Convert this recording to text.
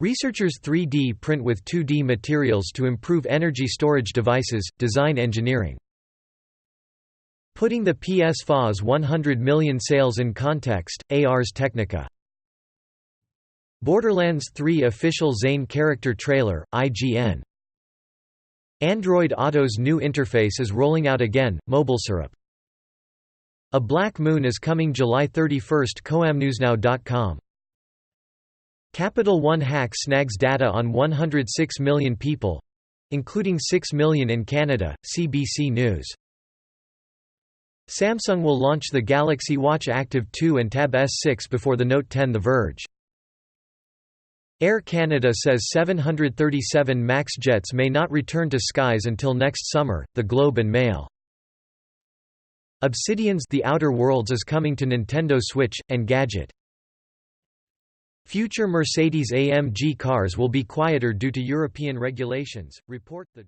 Researchers 3D print with 2D materials to improve energy storage devices, design engineering. Putting the PS4’s 100 million sales in context, AR's Technica. Borderlands 3 official Zane character trailer, IGN. Android Auto's new interface is rolling out again, MobileSyrup. A Black Moon is coming July 31, coamnewsnow.com. Capital One hack snags data on 106 million people—including 6 million in Canada, CBC News. Samsung will launch the Galaxy Watch Active 2 and Tab S6 before the Note 10. The Verge. Air Canada says 737 MAX jets may not return to skies until next summer, The Globe and Mail. Obsidian's The Outer Worlds is coming to Nintendo Switch, and Gadget. Future Mercedes-AMG cars will be quieter due to European regulations, report the